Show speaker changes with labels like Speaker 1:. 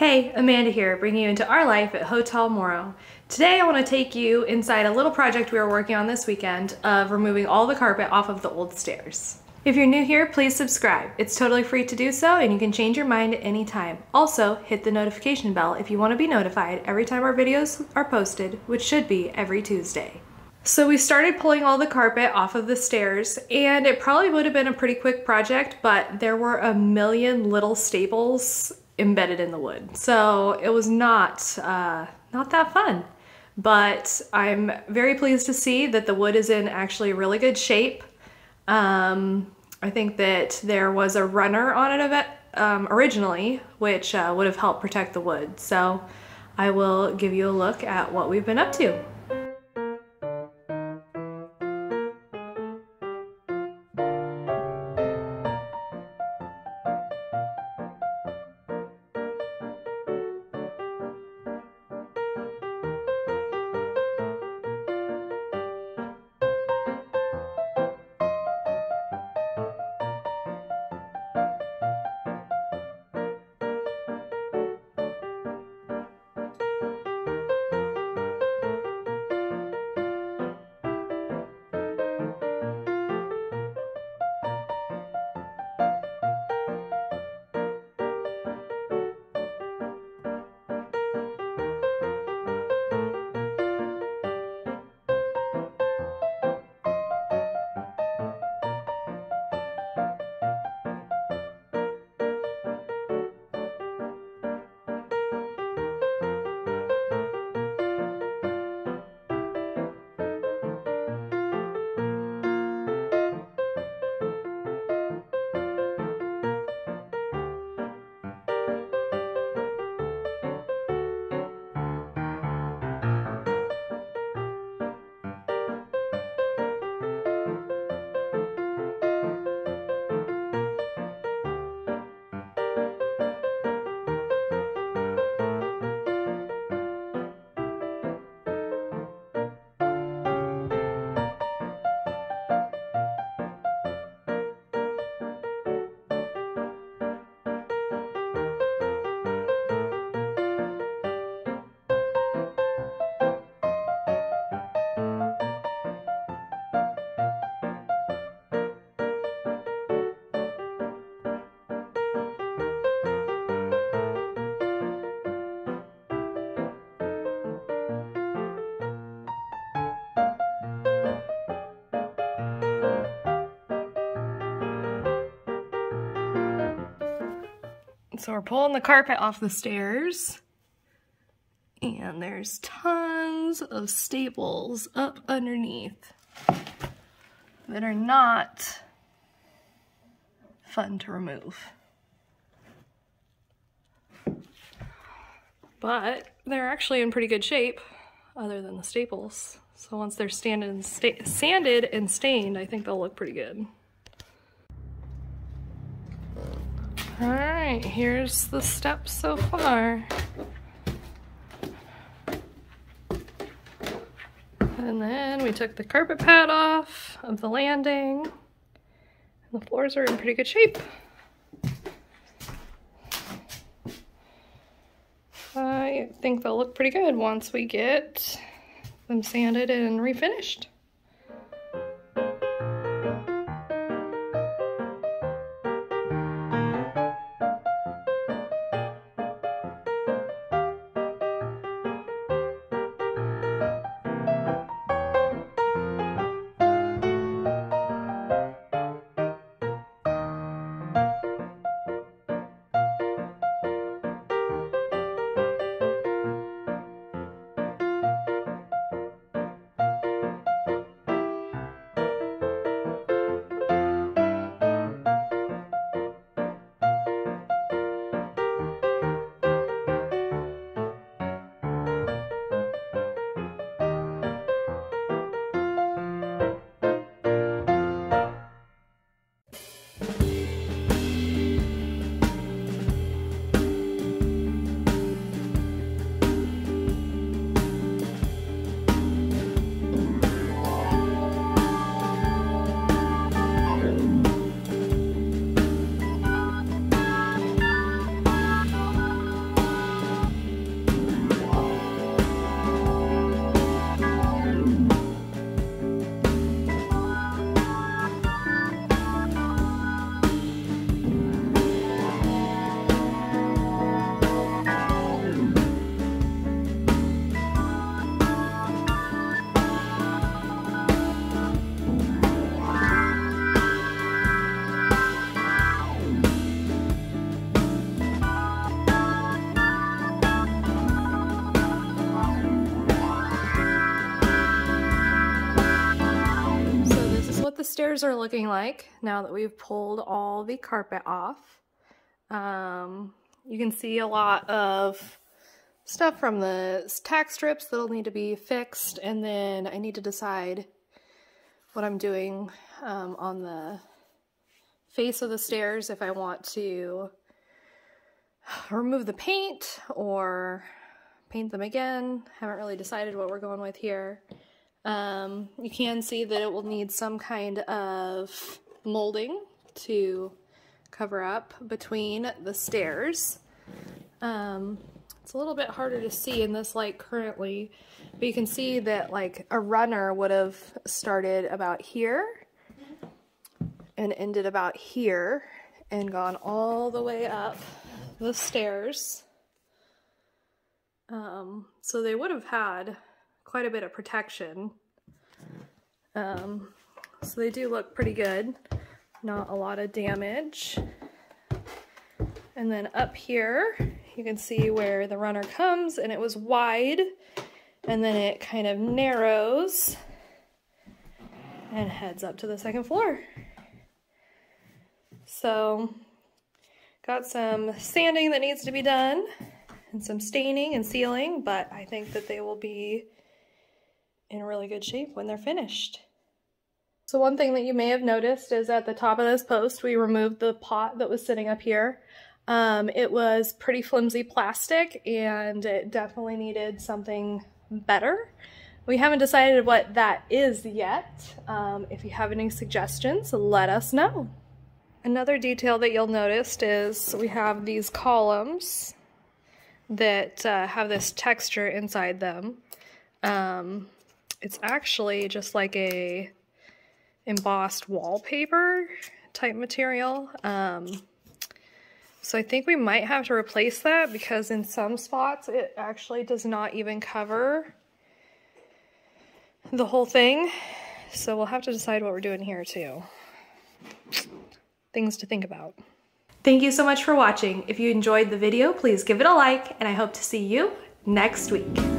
Speaker 1: Hey, Amanda here, bringing you into our life at Hotel Moro. Today I want to take you inside a little project we were working on this weekend of removing all the carpet off of the old stairs. If you're new here, please subscribe. It's totally free to do so and you can change your mind at any time. Also, hit the notification bell if you want to be notified every time our videos are posted, which should be every Tuesday. So we started pulling all the carpet off of the stairs, and it probably would have been a pretty quick project, but there were a million little staples embedded in the wood. So it was not that fun. But I'm very pleased to see that the wood is in actually really good shape. I think that there was a runner on it originally, which would have helped protect the wood. So I will give you a look at what we've been up to. So we're pulling the carpet off the stairs, and there's tons of staples up underneath that are not fun to remove. But they're actually in pretty good shape, other than the staples. So once they're sanded and stained, I think they'll look pretty good. Alright, here's the steps so far. And then we took the carpet pad off of the landing. And the floors are in pretty good shape. I think they'll look pretty good once we get them sanded and refinished. stairs are looking like now that we've pulled all the carpet off. You can see a lot of stuff from the tack strips that'll need to be fixed, and then I need to decide what I'm doing on the face of the stairs, if I want to remove the paint or paint them again. Haven't really decided what we're going with here. You can see that it will need some kind of molding to cover up between the stairs. It's a little bit harder to see in this light currently, but you can see that like a runner would have started about here and ended about here and gone all the way up the stairs. So they would have had quite a bit of protection. So they do look pretty good. Not a lot of damage. And then up here, you can see where the runner comes, and it was wide, and then it kind of narrows and heads up to the second floor. So, got some sanding that needs to be done, and some staining and sealing, but I think that they will be in really good shape when they're finished. So one thing that you may have noticed is at the top of this post, we removed the pot that was sitting up here. It was pretty flimsy plastic, and it definitely needed something better. We haven't decided what that is yet. If you have any suggestions, let us know. Another detail that you'll notice is we have these columns that have this texture inside them. It's actually just like a embossed wallpaper type material. So I think we might have to replace that, because in some spots it actually does not even cover the whole thing. So we'll have to decide what we're doing here too. Things to think about. Thank you so much for watching. If you enjoyed the video, please give it a like, and I hope to see you next week.